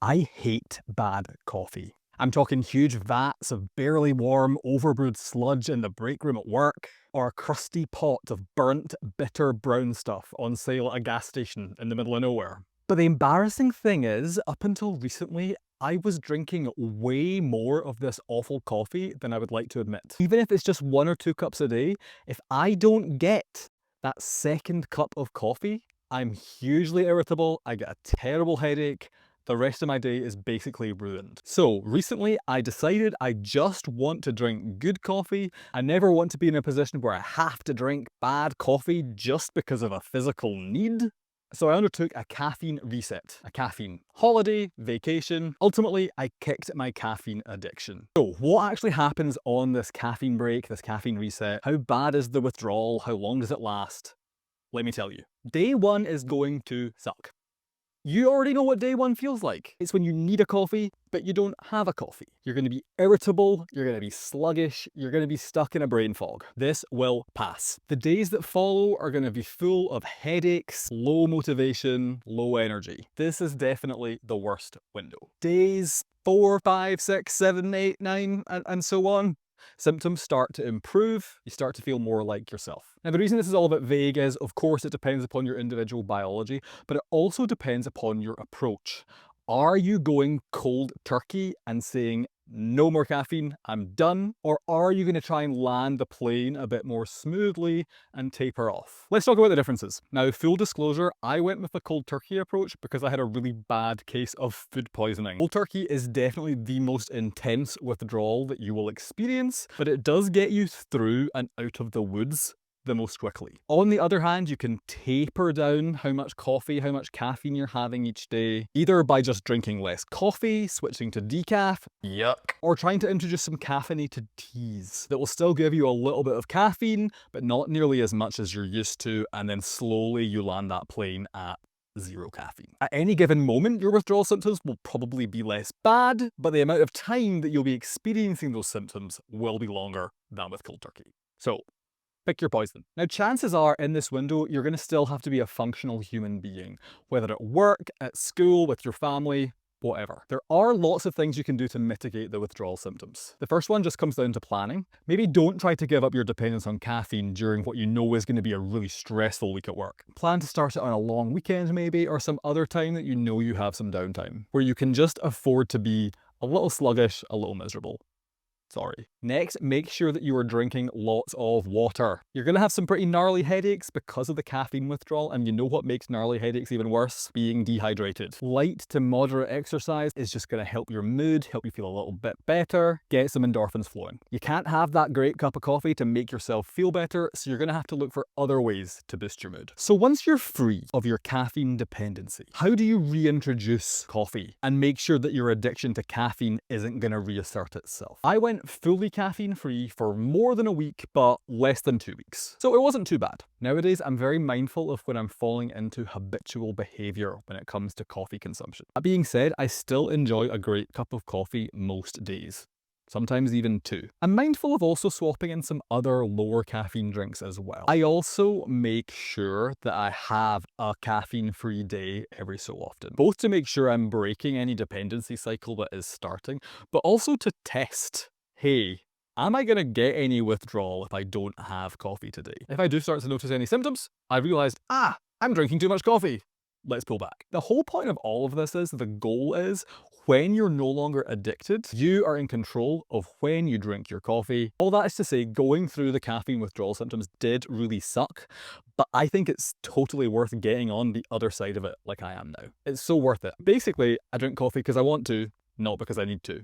I hate bad coffee. I'm talking huge vats of barely warm, overbrewed sludge in the break room at work, or a crusty pot of burnt, bitter brown stuff on sale at a gas station in the middle of nowhere. But the embarrassing thing is, up until recently, I was drinking way more of this awful coffee than I would like to admit. Even if it's just 1 or 2 cups a day, if I don't get that second cup of coffee, I'm hugely irritable, I get a terrible headache, the rest of my day is basically ruined. So recently I decided I just want to drink good coffee. I never want to be in a position where I have to drink bad coffee just because of a physical need. So I undertook a caffeine reset, a caffeine holiday, vacation. Ultimately, I kicked my caffeine addiction. So what actually happens on this caffeine break, this caffeine reset? How bad is the withdrawal? How long does it last? Let me tell you. Day one is going to suck. You already know what day one feels like. It's when you need a coffee, but you don't have a coffee. You're going to be irritable, you're going to be sluggish, you're going to be stuck in a brain fog. This will pass. The days that follow are going to be full of headaches, low motivation, low energy. This is definitely the worst window. Days 4, 5, 6, 7, 8, 9, and so on. Symptoms start to improve, you start to feel more like yourself. Now the reason this is all a bit vague is, of course, it depends upon your individual biology, but it also depends upon your approach. Are you going cold turkey and saying, no more caffeine, I'm done? Or are you going to try and land the plane a bit more smoothly and taper off? Let's talk about the differences. Now, full disclosure, I went with the cold turkey approach because I had a really bad case of food poisoning. Cold turkey is definitely the most intense withdrawal that you will experience, but it does get you through and out of the woods the most quickly. On the other hand, you can taper down how much coffee, how much caffeine you're having each day, either by just drinking less coffee, switching to decaf, yuck, or trying to introduce some caffeinated teas that will still give you a little bit of caffeine, but not nearly as much as you're used to, and then slowly you land that plane at 0 caffeine. At any given moment, your withdrawal symptoms will probably be less bad, but the amount of time that you'll be experiencing those symptoms will be longer than with cold turkey. So, pick your poison. Now, chances are in this window, you're going to still have to be a functional human being, whether at work, at school, with your family, whatever. There are lots of things you can do to mitigate the withdrawal symptoms. The first one just comes down to planning. Maybe don't try to give up your dependence on caffeine during what you know is going to be a really stressful week at work. Plan to start it on a long weekend maybe, or some other time that you know you have some downtime, where you can just afford to be a little sluggish, a little miserable. Sorry. Next, make sure that you are drinking lots of water. You're going to have some pretty gnarly headaches because of the caffeine withdrawal, and you know what makes gnarly headaches even worse? Being dehydrated. Light to moderate exercise is just going to help your mood, help you feel a little bit better, get some endorphins flowing. You can't have that great cup of coffee to make yourself feel better, so you're going to have to look for other ways to boost your mood. So once you're free of your caffeine dependency, how do you reintroduce coffee and make sure that your addiction to caffeine isn't going to reassert itself? I went fully caffeine free for more than a week, but less than 2 weeks. So it wasn't too bad. Nowadays, I'm very mindful of when I'm falling into habitual behavior when it comes to coffee consumption. That being said, I still enjoy a great cup of coffee most days. Sometimes even 2. I'm mindful of also swapping in some other lower caffeine drinks as well. I also make sure that I have a caffeine-free day every so often, both to make sure I'm breaking any dependency cycle that is starting, but also to test, hey, am I going to get any withdrawal if I don't have coffee today? If I do start to notice any symptoms, I realized, I'm drinking too much coffee. Let's pull back. The whole point of all of this is, the goal is, when you're no longer addicted, you are in control of when you drink your coffee. All that is to say, going through the caffeine withdrawal symptoms did really suck, but I think it's totally worth getting on the other side of it like I am now. It's so worth it. Basically, I drink coffee because I want to, not because I need to.